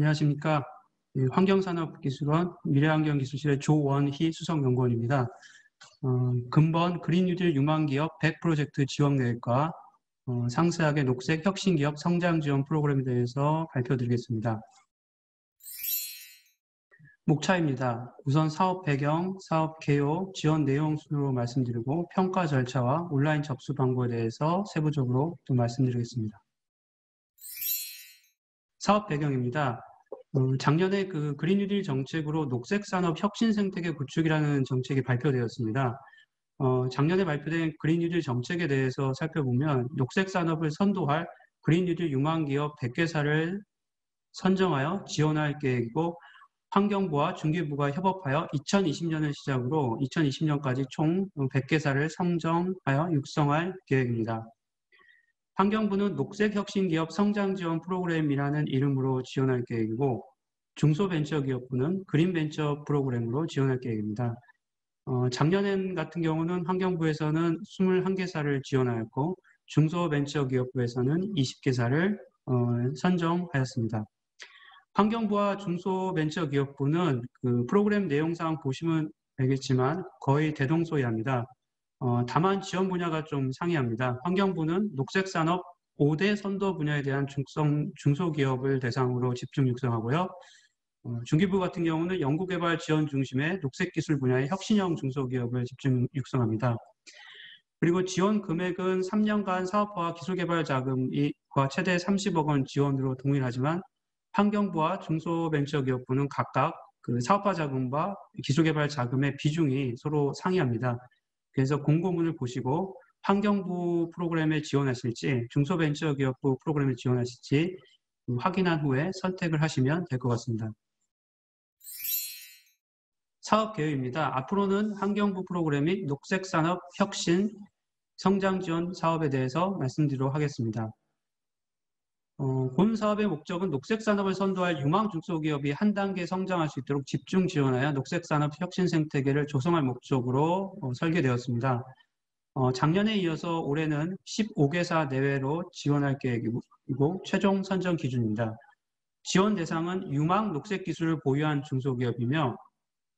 안녕하십니까. 환경산업기술원 미래환경기술실의 조원희 수석연구원입니다. 근본 그린뉴딜 유망기업 100프로젝트 지원계획과 상세하게 녹색 혁신기업 성장지원 프로그램에 대해서 발표드리겠습니다. 목차입니다. 우선 사업 배경, 사업 개요, 지원 내용 순으로 말씀드리고 평가 절차와 온라인 접수 방법에 대해서 세부적으로 또 말씀드리겠습니다. 사업 배경입니다. 작년에 그 그린뉴딜 정책으로 녹색산업 혁신 생태계 구축이라는 정책이 발표되었습니다. 작년에 발표된 그린뉴딜 정책에 대해서 살펴보면 녹색산업을 선도할 그린뉴딜 유망기업 100개사를 선정하여 지원할 계획이고 환경부와 중기부가 협업하여 2020년을 시작으로 2020년까지 총 100개사를 선정하여 육성할 계획입니다. 환경부는 녹색혁신기업 성장지원 프로그램이라는 이름으로 지원할 계획이고 중소벤처기업부는 그린벤처 프로그램으로 지원할 계획입니다. 작년 같은 경우는 환경부에서는 21개사를 지원하였고 중소벤처기업부에서는 20개사를 선정하였습니다. 환경부와 중소벤처기업부는 그 프로그램 내용상 보시면 알겠지만 거의 대동소이합니다. 다만 지원 분야가 좀 상이합니다. 환경부는 녹색산업 5대 선도 분야에 대한 중소기업을 대상으로 집중 육성하고요. 중기부 같은 경우는 연구개발 지원 중심의 녹색기술 분야의 혁신형 중소기업을 집중 육성합니다. 그리고 지원 금액은 3년간 사업화와 기술개발 자금과 최대 30억 원 지원으로 동일하지만 환경부와 중소벤처기업부는 각각 그 사업화 자금과 기술개발 자금의 비중이 서로 상이합니다. 그래서 공고문을 보시고 환경부 프로그램에 지원하실지 중소벤처기업부 프로그램에 지원하실지 확인한 후에 선택을 하시면 될 것 같습니다. 사업 계획입니다. 앞으로는 환경부 프로그램 및 녹색산업 혁신 성장지원 사업에 대해서 말씀드리도록 하겠습니다. 본 사업의 목적은 녹색산업을 선도할 유망 중소기업이 한 단계 성장할 수 있도록 집중 지원하여 녹색산업 혁신 생태계를 조성할 목적으로 설계되었습니다. 작년에 이어서 올해는 15개사 내외로 지원할 계획이고 최종 선정 기준입니다. 지원 대상은 유망 녹색 기술을 보유한 중소기업이며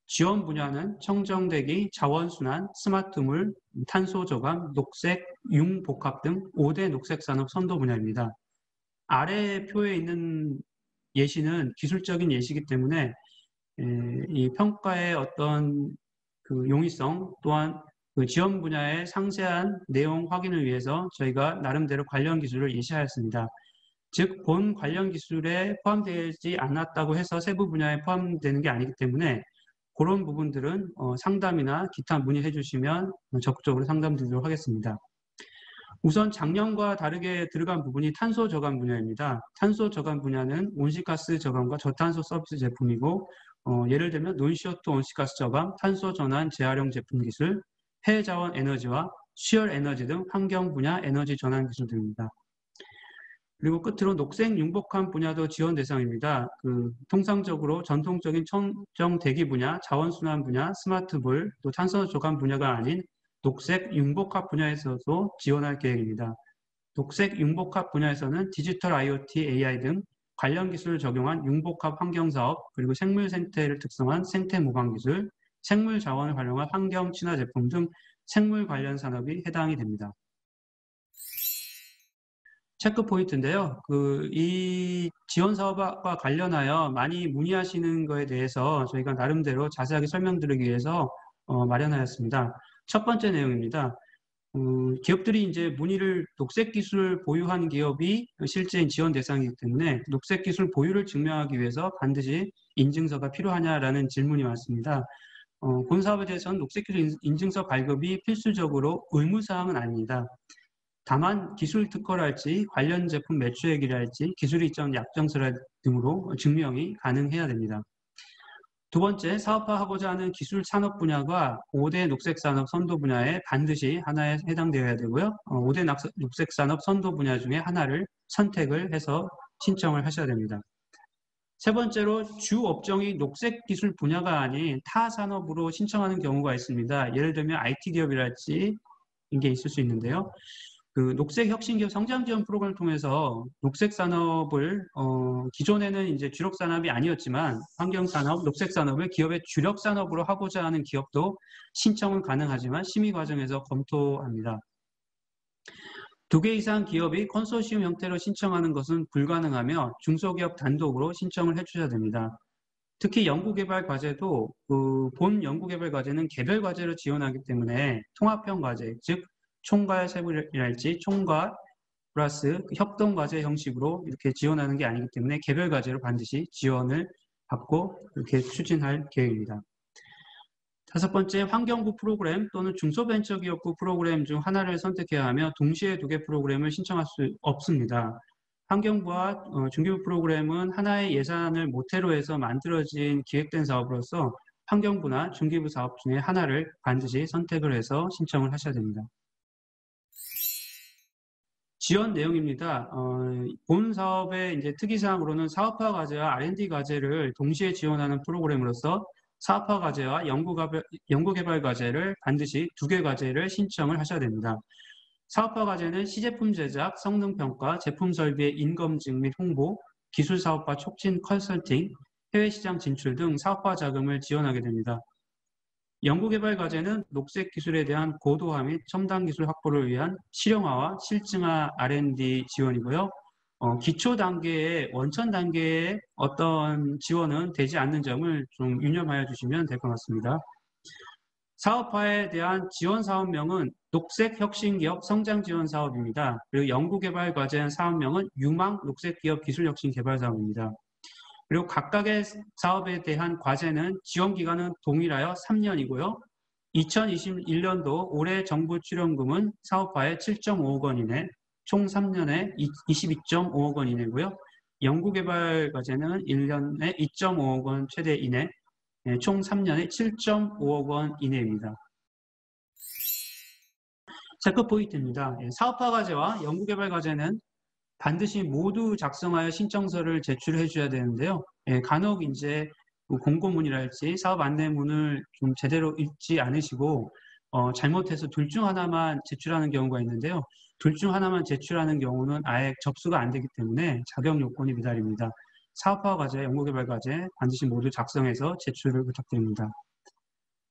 지원 분야는 청정대기, 자원순환, 스마트물, 탄소저감, 녹색, 융복합 등 5대 녹색산업 선도 분야입니다. 아래 표에 있는 예시는 기술적인 예시이기 때문에 이 평가의 어떤 그 용이성 또한 그 지원 분야의 상세한 내용 확인을 위해서 저희가 나름대로 관련 기술을 예시하였습니다. 즉, 본 관련 기술에 포함되지 않았다고 해서 세부 분야에 포함되는 게 아니기 때문에 그런 부분들은 상담이나 기타 문의해 주시면 적극적으로 상담드리도록 하겠습니다. 우선 작년과 다르게 들어간 부분이 탄소 저감 분야입니다. 탄소 저감 분야는 온실가스 저감과 저탄소 서비스 제품이고 예를 들면 논CO2 온실가스 저감, 탄소 전환 재활용 제품 기술, 폐자원 에너지와 수열 에너지 등 환경 분야 에너지 전환 기술 등입니다. 그리고 끝으로 녹색 융복합 분야도 지원 대상입니다. 통상적으로 전통적인 청정 대기 분야, 자원순환 분야, 스마트물, 또 탄소 저감 분야가 아닌 녹색 융복합 분야에서도 지원할 계획입니다. 녹색 융복합 분야에서는 디지털 IoT, AI 등 관련 기술을 적용한 융복합 환경사업, 그리고 생물 생태를 특성한 생태 모방 기술, 생물 자원을 활용한 환경 친화 제품 등 생물 관련 산업이 해당이 됩니다. 체크 포인트인데요. 이 지원 사업과 관련하여 많이 문의하시는 것에 대해서 저희가 나름대로 자세하게 설명드리기 위해서 마련하였습니다. 첫 번째 내용입니다. 기업들이 이제 문의를 녹색 기술을 보유한 기업이 실제인 지원 대상이기 때문에 녹색 기술 보유를 증명하기 위해서 반드시 인증서가 필요하냐라는 질문이 많습니다. 본 사업에 대해서는 녹색 기술 인증서 발급이 필수적으로 의무사항은 아닙니다. 다만 기술 특허랄지 관련 제품 매출액이랄지 기술 이전 약정서 등으로 증명이 가능해야 됩니다. 두 번째, 사업화하고자 하는 기술 산업 분야가 5대 녹색산업 선도 분야에 반드시 하나에 해당되어야 되고요. 5대 녹색산업 선도 분야 중에 하나를 선택을 해서 신청을 하셔야 됩니다. 세 번째로, 주 업종이 녹색 기술 분야가 아닌 타 산업으로 신청하는 경우가 있습니다. 예를 들면 IT 기업이랄지 이게 있을 수 있는데요. 그 녹색혁신기업 성장지원 프로그램을 통해서 녹색산업을 기존에는 이제 주력산업이 아니었지만 환경산업, 녹색산업을 기업의 주력산업으로 하고자 하는 기업도 신청은 가능하지만 심의 과정에서 검토합니다. 2개 이상 기업이 컨소시엄 형태로 신청하는 것은 불가능하며 중소기업 단독으로 신청을 해주셔야 됩니다. 특히 연구개발 과제도 본 연구개발 과제는 개별 과제로 지원하기 때문에 통합형 과제, 즉 총괄 세부랄지 총괄 플러스 협동 과제 형식으로 이렇게 지원하는 게 아니기 때문에 개별 과제로 반드시 지원을 받고 이렇게 추진할 계획입니다. 5번째, 환경부 프로그램 또는 중소벤처기업부 프로그램 중 하나를 선택해야 하며 동시에 2개 프로그램을 신청할 수 없습니다. 환경부와 중기부 프로그램은 하나의 예산을 모태로 해서 만들어진 기획된 사업으로서 환경부나 중기부 사업 중에 하나를 반드시 선택을 해서 신청을 하셔야 됩니다. 지원 내용입니다. 본 사업의 이제 특이사항으로는 사업화 과제와 R&D 과제를 동시에 지원하는 프로그램으로서 사업화 과제와 연구개발 과제를 반드시 2개 과제를 신청을 하셔야 됩니다. 사업화 과제는 시제품 제작, 성능평가, 제품 설비의 인검증 및 홍보, 기술사업화 촉진 컨설팅, 해외시장 진출 등 사업화 자금을 지원하게 됩니다. 연구개발 과제는 녹색 기술에 대한 고도화 및 첨단 기술 확보를 위한 실용화와 실증화 R&D 지원이고요. 기초 단계의 원천 단계의 어떤 지원은 되지 않는 점을 좀 유념하여 주시면 될 것 같습니다. 사업화에 대한 지원 사업명은 녹색혁신기업 성장지원사업입니다. 그리고 연구개발 과제 사업명은 유망 녹색기업 기술혁신개발사업입니다. 그리고 각각의 사업에 대한 과제는 지원기간은 동일하여 3년이고요. 2021년도 올해 정부 출연금은 사업화에 7.5억 원 이내, 총 3년에 22.5억 원 이내고요. 연구개발 과제는 1년에 2.5억 원 최대 이내, 총 3년에 7.5억 원 이내입니다. 체크 포인트입니다. 사업화 과제와 연구개발 과제는 반드시 모두 작성하여 신청서를 제출해 줘야 되는데요. 간혹 이제 공고문이랄지 사업 안내문을 좀 제대로 읽지 않으시고 잘못해서 둘 중 하나만 제출하는 경우가 있는데요. 둘 중 하나만 제출하는 경우는 아예 접수가 안 되기 때문에 자격 요건이 미달입니다. 사업화 과제, 연구개발 과제 반드시 모두 작성해서 제출을 부탁드립니다.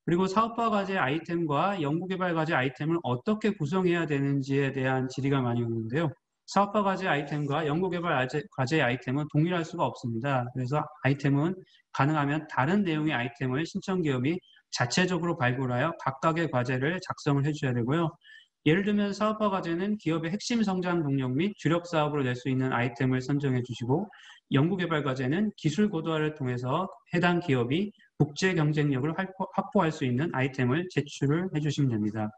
그리고 사업화 과제 아이템과 연구개발 과제 아이템을 어떻게 구성해야 되는지에 대한 질의가 많이 오는데요. 사업화 과제 아이템과 연구개발 과제 아이템은 동일할 수가 없습니다. 그래서 아이템은 가능하면 다른 내용의 아이템을 신청기업이 자체적으로 발굴하여 각각의 과제를 작성을 해줘야 되고요. 예를 들면 사업화 과제는 기업의 핵심 성장 동력 및 주력 사업으로 낼 수 있는 아이템을 선정해 주시고 연구개발 과제는 기술 고도화를 통해서 해당 기업이 국제 경쟁력을 확보할 수 있는 아이템을 제출을 해주시면 됩니다.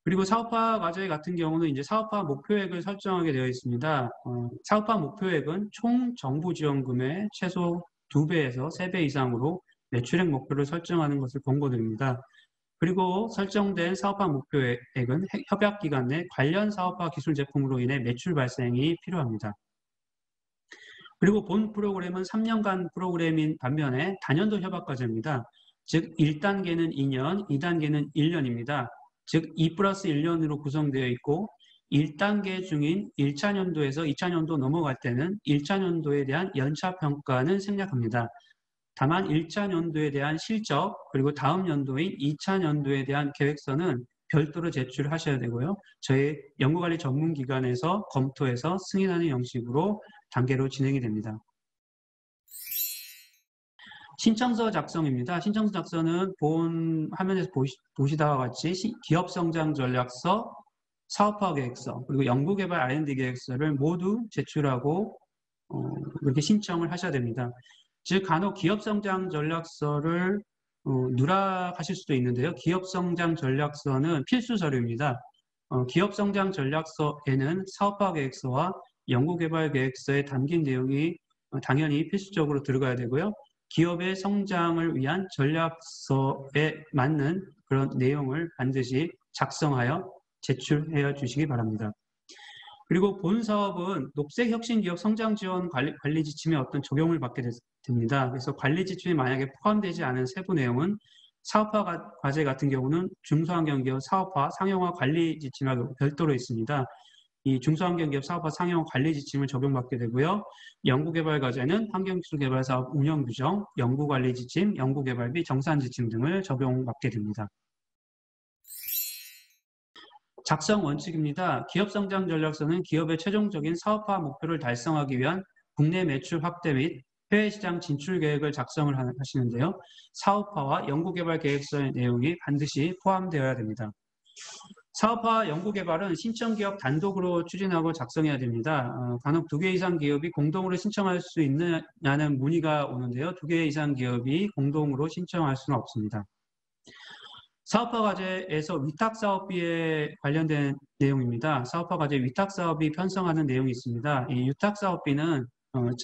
그리고 사업화 과제 같은 경우는 이제 사업화 목표액을 설정하게 되어 있습니다. 사업화 목표액은 총 정부 지원금의 최소 2배에서 3배 이상으로 매출액 목표를 설정하는 것을 권고드립니다. 그리고 설정된 사업화 목표액은 협약기간 내 관련 사업화 기술 제품으로 인해 매출 발생이 필요합니다. 그리고 본 프로그램은 3년간 프로그램인 반면에 단연도 협약과제입니다. 즉 1단계는 2년, 2단계는 1년입니다. 즉 2+1년으로 구성되어 있고 1단계 중인 1차 년도에서 2차 년도 넘어갈 때는 1차 년도에 대한 연차 평가는 생략합니다. 다만 1차 연도에 대한 실적 그리고 다음 연도인 2차 연도에 대한 계획서는 별도로 제출하셔야 되고요. 저희 연구관리 전문기관에서 검토해서 승인하는 형식으로 단계로 진행이 됩니다. 신청서 작성입니다. 신청서 작성은 본 화면에서 보시다와 같이 기업성장전략서, 사업화 계획서, 그리고 연구개발 R&D 계획서를 모두 제출하고 이렇게 신청을 하셔야 됩니다. 즉 간혹 기업성장전략서를 누락하실 수도 있는데요. 기업성장전략서는 필수 서류입니다. 기업성장전략서에는 사업화계획서와 연구개발계획서에 담긴 내용이 당연히 필수적으로 들어가야 되고요. 기업의 성장을 위한 전략서에 맞는 그런 내용을 반드시 작성하여 제출해 주시기 바랍니다. 그리고 본 사업은 녹색혁신기업 성장지원 관리 지침에 어떤 적용을 받게 됩니다. 그래서 관리 지침에 만약에 포함되지 않은 세부 내용은 사업화 과제 같은 경우는 중소환경기업 사업화 상용화 관리 지침하고 별도로 있습니다. 이 중소환경기업 사업화 상용화 관리 지침을 적용받게 되고요. 연구개발 과제는 환경기술개발 사업 운영 규정, 연구관리 지침, 연구개발비 정산 지침 등을 적용받게 됩니다. 작성 원칙입니다. 기업성장 전략서는 기업의 최종적인 사업화 목표를 달성하기 위한 국내 매출 확대 및 해외시장 진출 계획을 작성을 하시는데요. 사업화와 연구개발 계획서의 내용이 반드시 포함되어야 됩니다. 사업화 연구개발은 신청기업 단독으로 추진하고 작성해야 됩니다. 간혹 2개 이상 기업이 공동으로 신청할 수 있느냐는 문의가 오는데요. 2개 이상 기업이 공동으로 신청할 수는 없습니다. 사업화 과제에서 위탁사업비에 관련된 내용입니다. 사업화 과제 위탁사업비 편성하는 내용이 있습니다. 이 위탁사업비는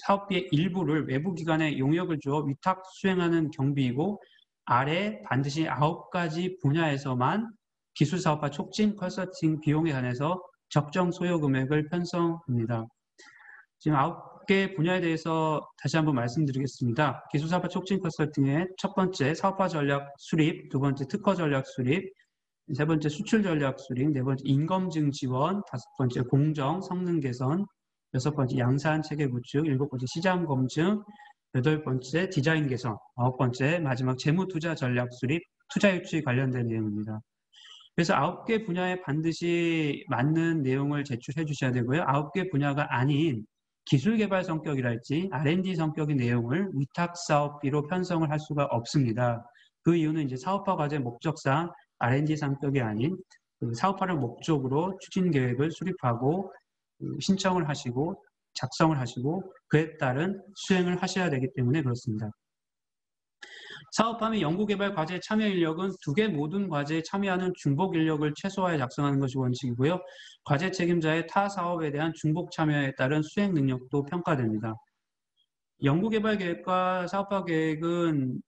사업비의 일부를 외부 기관에 용역을 주어 위탁 수행하는 경비이고 아래 반드시 9가지 분야에서만 기술사업화 촉진 컨설팅 비용에 한해서 적정 소요 금액을 편성합니다. 지금 9개 분야에 대해서 다시 한번 말씀드리겠습니다. 기술사업화 촉진 컨설팅의 첫 번째 사업화 전략 수립, 두 번째 특허 전략 수립, 세 번째 수출 전략 수립, 네 번째 인검증 지원, 다섯 번째 공정, 성능 개선, 여섯 번째 양산 체계 구축, 일곱 번째 시장 검증, 여덟 번째 디자인 개선, 아홉 번째 마지막 재무 투자 전략 수립, 투자 유치 관련된 내용입니다. 그래서 9개 분야에 반드시 맞는 내용을 제출해 주셔야 되고요. 9개 분야가 아닌 기술개발 성격이랄지 R&D 성격의 내용을 위탁사업비로 편성을 할 수가 없습니다. 그 이유는 이제 사업화 과제 목적상 R&D 성격이 아닌 사업화를 목적으로 추진 계획을 수립하고 신청을 하시고 작성을 하시고 그에 따른 수행을 하셔야 되기 때문에 그렇습니다. 사업화 및 연구개발 과제 참여 인력은 2개 모든 과제에 참여하는 중복 인력을 최소화해 작성하는 것이 원칙이고요. 과제 책임자의 타 사업에 대한 중복 참여에 따른 수행 능력도 평가됩니다. 연구개발 계획과 사업화 계획은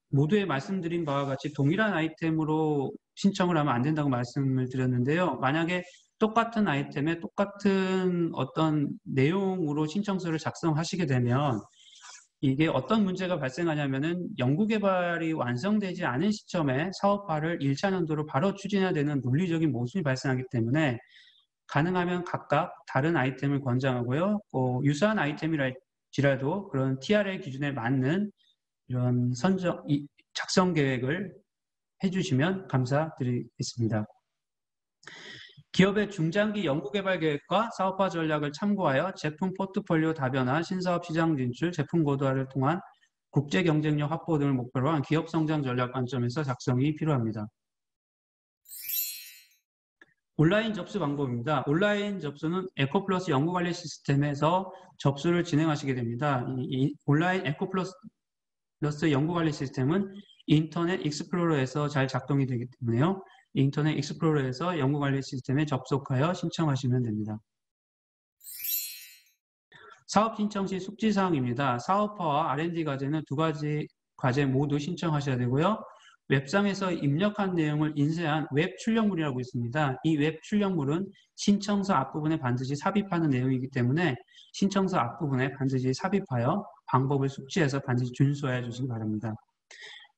모두에 말씀드린 바와 같이 동일한 아이템으로 신청을 하면 안 된다고 말씀을 드렸는데요. 만약에 똑같은 아이템에 똑같은 어떤 내용으로 신청서를 작성하시게 되면 이게 어떤 문제가 발생하냐면은 연구개발이 완성되지 않은 시점에 사업화를 1차 연도로 바로 추진해야 되는 논리적인 모순이 발생하기 때문에 가능하면 각각 다른 아이템을 권장하고요. 유사한 아이템이랄지라도 그런 TRL 기준에 맞는 이런 작성 계획을 해주시면 감사드리겠습니다. 기업의 중장기 연구개발 계획과 사업화 전략을 참고하여 제품 포트폴리오 다변화, 신사업 시장 진출, 제품 고도화를 통한 국제 경쟁력 확보 등을 목표로 한 기업 성장 전략 관점에서 작성이 필요합니다. 온라인 접수 방법입니다. 온라인 접수는 에코플러스 연구관리 시스템에서 접수를 진행하시게 됩니다. 이 온라인 에코플러스 연구관리 시스템은 인터넷 익스플로러에서 잘 작동이 되기 때문에요. 인터넷 익스플로러에서 연구관리 시스템에 접속하여 신청하시면 됩니다. 사업 신청 시 숙지사항입니다. 사업화와 R&D 과제는 2가지 과제 모두 신청하셔야 되고요. 웹상에서 입력한 내용을 인쇄한 웹 출력물이라고 있습니다. 이 웹 출력물은 신청서 앞부분에 반드시 삽입하는 내용이기 때문에 신청서 앞부분에 반드시 삽입하여 방법을 숙지해서 반드시 준수해 주시기 바랍니다.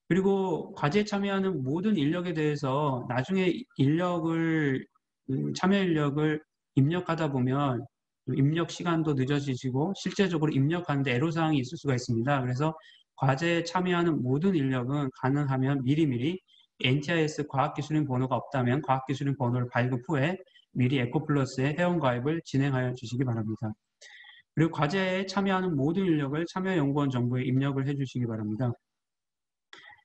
그리고 과제에 참여하는 모든 인력에 대해서 나중에 참여 인력을 입력하다 보면 입력 시간도 늦어지시고 실제적으로 입력하는데 애로사항이 있을 수가 있습니다. 그래서 과제에 참여하는 모든 인력은 가능하면 미리미리 NTIS 과학기술인 번호가 없다면 과학기술인 번호를 발급 후에 미리 에코플러스에 회원가입을 진행하여 주시기 바랍니다. 그리고 과제에 참여하는 모든 인력을 참여연구원 정보에 입력을 해주시기 바랍니다.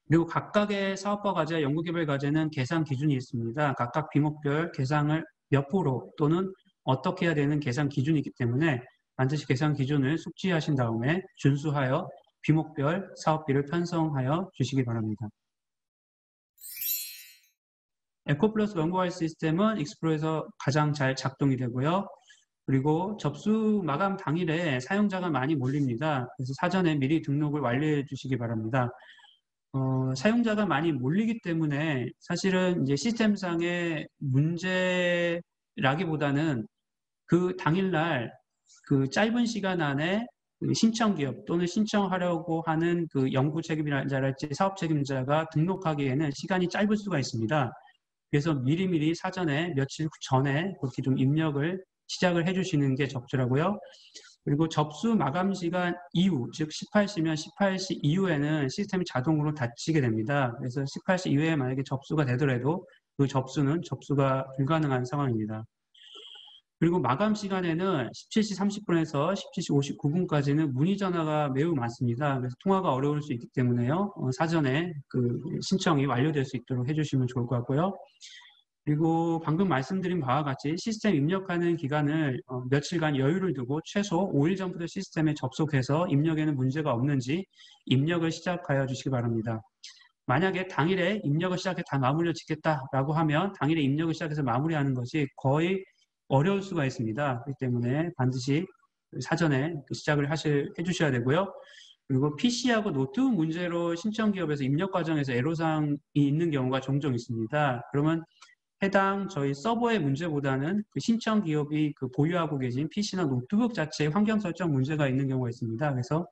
그리고 각각의 사업화 과제와 연구개발 과제는 계산 기준이 있습니다. 각각 비목별 계산을 몇 프로 또는 어떻게 해야 되는 계산 기준이 있기 때문에 반드시 계산 기준을 숙지하신 다음에 준수하여 비목별 사업비를 편성하여 주시기 바랍니다. 에코플러스 연구관리 시스템은 익스플로에서 가장 잘 작동이 되고요. 그리고 접수 마감 당일에 사용자가 많이 몰립니다. 그래서 사전에 미리 등록을 완료해 주시기 바랍니다. 사용자가 많이 몰리기 때문에 사실은 이제 시스템상의 문제라기보다는 그 당일날 그 짧은 시간 안에 신청기업 또는 신청하려고 하는 그 연구 책임자랄지 사업 책임자가 등록하기에는 시간이 짧을 수가 있습니다. 그래서 미리미리 사전에 며칠 전에 그렇게 좀 입력을 시작을 해주시는 게 적절하고요. 그리고 접수 마감 시간 이후, 즉 18시면 18시 이후에는 시스템이 자동으로 닫히게 됩니다. 그래서 18시 이후에 만약에 접수가 되더라도 그 접수는 접수가 불가능한 상황입니다. 그리고 마감 시간에는 17시 30분에서 17시 59분까지는 문의 전화가 매우 많습니다. 그래서 통화가 어려울 수 있기 때문에요. 사전에 그 신청이 완료될 수 있도록 해주시면 좋을 것 같고요. 그리고 방금 말씀드린 바와 같이 시스템 입력하는 기간을 며칠간 여유를 두고 최소 5일 전부터 시스템에 접속해서 입력에는 문제가 없는지 입력을 시작하여 주시기 바랍니다. 만약에 당일에 입력을 시작해 다 마무리를 짓겠다라고 하면 당일에 입력을 시작해서 마무리하는 것이 거의 어려울 수가 있습니다. 그렇기 때문에 반드시 사전에 시작을 해주셔야 되고요. 그리고 PC하고 노트북 문제로 신청기업에서 입력 과정에서 애로사항이 있는 경우가 종종 있습니다. 그러면 해당 저희 서버의 문제보다는 그 신청 기업이 그 보유하고 계신 PC나 노트북 자체의 환경 설정 문제가 있는 경우가 있습니다. 그래서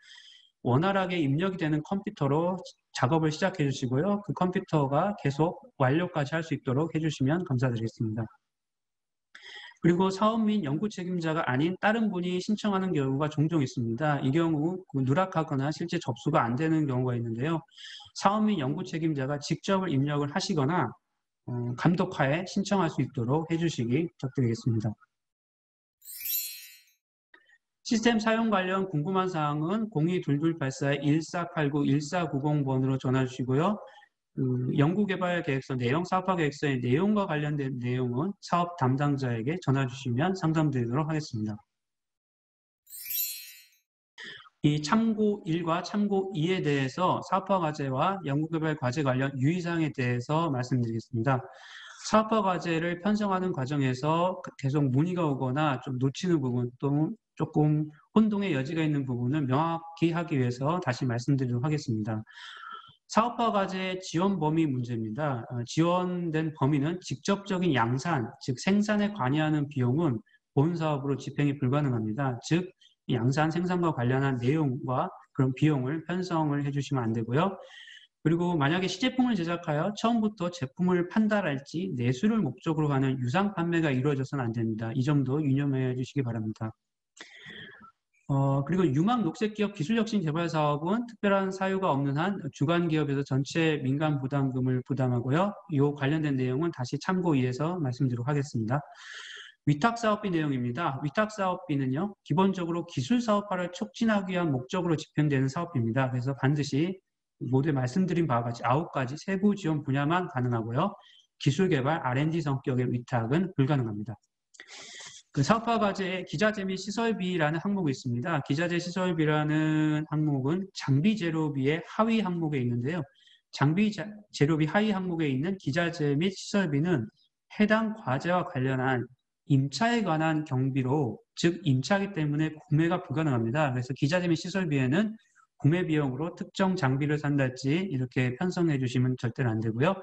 원활하게 입력이 되는 컴퓨터로 작업을 시작해 주시고요. 그 컴퓨터가 계속 완료까지 할 수 있도록 해주시면 감사드리겠습니다. 그리고 사업 및 연구 책임자가 아닌 다른 분이 신청하는 경우가 종종 있습니다. 이 경우 누락하거나 실제 접수가 안 되는 경우가 있는데요. 사업 및 연구 책임자가 직접 입력을 하시거나 감독하에 신청할 수 있도록 해주시기 부탁드리겠습니다. 시스템 사용 관련 궁금한 사항은 02-2284-1489-1490번으로 전화 주시고요. 연구개발 계획서 내용, 사업화 계획서의 내용과 관련된 내용은 사업 담당자에게 전화 주시면 상담드리도록 하겠습니다. 이 참고 1과 참고 2에 대해서 사업화 과제와 연구개발 과제 관련 유의사항에 대해서 말씀드리겠습니다. 사업화 과제를 편성하는 과정에서 계속 문의가 오거나 좀 놓치는 부분 또 조금 혼동의 여지가 있는 부분을 명확히 하기 위해서 다시 말씀드리도록 하겠습니다. 사업화 과제 지원 범위 문제입니다. 지원된 범위는 직접적인 양산, 즉 생산에 관여하는 비용은 본 사업으로 집행이 불가능합니다. 즉 양산 생산과 관련한 내용과 그런 비용을 편성을 해주시면 안 되고요. 그리고 만약에 시제품을 제작하여 처음부터 제품을 판달할지 내수를 목적으로 하는 유상 판매가 이루어져서는 안 됩니다. 이 점도 유념해 주시기 바랍니다. 그리고 유망 녹색기업 기술혁신 개발 사업은 특별한 사유가 없는 한 주관기업에서 전체 민간 부담금을 부담하고요. 이 관련된 내용은 다시 참고 2에서 말씀드리도록 하겠습니다. 위탁사업비 내용입니다. 위탁사업비는요, 기본적으로 기술사업화를 촉진하기 위한 목적으로 집행되는 사업비입니다. 그래서 반드시 모두 말씀드린 바와 같이 9가지 세부 지원 분야만 가능하고요. 기술개발, R&D 성격의 위탁은 불가능합니다. 그 사업화 과제에 기자재 및 시설비라는 항목이 있습니다. 기자재 시설비라는 항목은 장비 재료비의 하위 항목에 있는데요. 장비 재료비 하위 항목에 있는 기자재 및 시설비는 해당 과제와 관련한 임차에 관한 경비로, 즉 임차이기 때문에 구매가 불가능합니다. 그래서 기자재 및 시설비에는 구매 비용으로 특정 장비를 산달지 이렇게 편성해 주시면 절대로 안 되고요.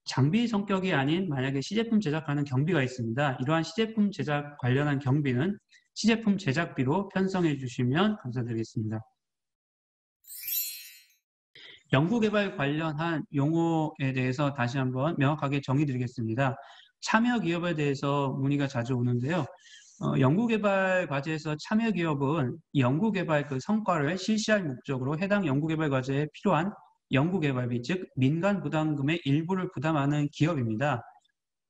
장비 성격이 아닌 만약에 시제품 제작하는 경비가 있습니다. 이러한 시제품 제작 관련한 경비는 시제품 제작비로 편성해 주시면 감사드리겠습니다. 연구개발 관련한 용어에 대해서 다시 한번 명확하게 정의 드리겠습니다. 참여기업에 대해서 문의가 자주 오는데요. 연구개발 과제에서 참여기업은 연구개발 그 성과를 실시할 목적으로 해당 연구개발 과제에 필요한 연구개발비, 즉 민간 부담금의 일부를 부담하는 기업입니다.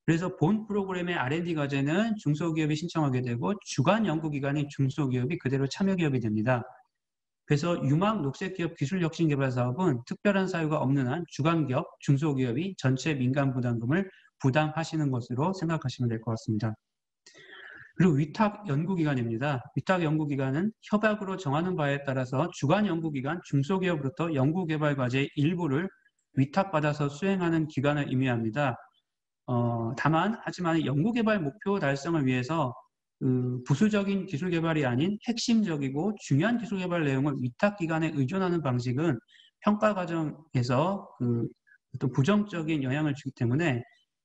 그래서 본 프로그램의 R&D 과제는 중소기업이 신청하게 되고 주관 연구기관인 중소기업이 그대로 참여기업이 됩니다. 그래서 유망 녹색기업 기술혁신개발 사업은 특별한 사유가 없는 한 주관기업, 중소기업이 전체 민간 부담금을 부담하시는 것으로 생각하시면 될 것 같습니다. 그리고 위탁연구기관입니다. 위탁연구기관은 협약으로 정하는 바에 따라서 주관연구기관, 중소기업으로부터 연구개발 과제의 일부를 위탁받아서 수행하는 기관을 의미합니다. 하지만 연구개발 목표 달성을 위해서 부수적인 기술개발이 아닌 핵심적이고 중요한 기술개발 내용을 위탁기관에 의존하는 방식은 평가 과정에서 또 부정적인 영향을 주기 때문에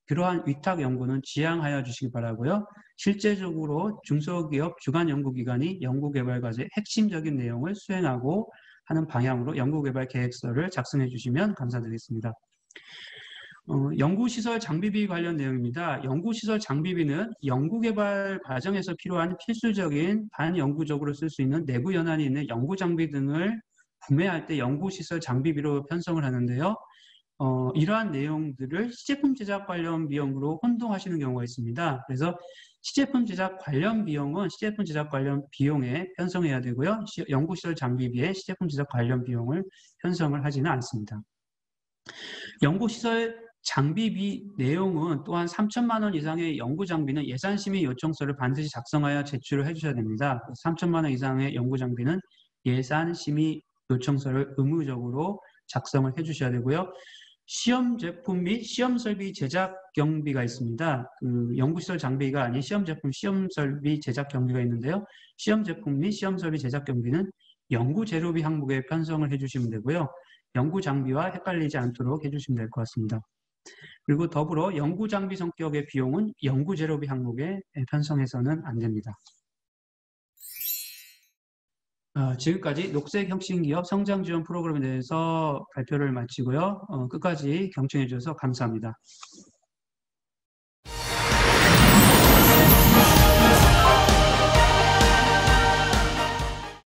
그러한 위탁 연구는 지양하여 주시기 바라고요. 실제적으로 중소기업 주간 연구기관이 연구개발 과제의 핵심적인 내용을 수행하고 하는 방향으로 연구개발 계획서를 작성해 주시면 감사드리겠습니다. 연구시설 장비비 관련 내용입니다. 연구시설 장비비는 연구개발 과정에서 필요한 필수적인 반영구적으로 쓸 수 있는 내부 연한이 있는 연구장비 등을 구매할 때 연구시설 장비비로 편성을 하는데요. 이러한 내용들을 시제품 제작 관련 비용으로 혼동하시는 경우가 있습니다. 그래서 시제품 제작 관련 비용은 시제품 제작 관련 비용에 편성해야 되고요. 연구시설 장비비에 시제품 제작 관련 비용을 편성을 하지는 않습니다. 연구시설 장비비 내용은 또한 3천만 원 이상의 연구장비는 예산심의 요청서를 반드시 작성하여 제출을 해주셔야 됩니다. 3천만 원 이상의 연구장비는 예산심의 요청서를 의무적으로 작성을 해주셔야 되고요. 시험 제품 및 시험 설비 제작 경비가 있습니다. 연구시설 장비가 아닌 시험 제품, 시험 설비 제작 경비가 있는데요. 시험 제품 및 시험 설비 제작 경비는 연구 재료비 항목에 편성을 해주시면 되고요. 연구 장비와 헷갈리지 않도록 해주시면 될 것 같습니다. 그리고 더불어 연구 장비 성격의 비용은 연구 재료비 항목에 편성해서는 안 됩니다. 지금까지 녹색혁신기업 성장지원 프로그램에 대해서 발표를 마치고요. 끝까지 경청해 주셔서 감사합니다.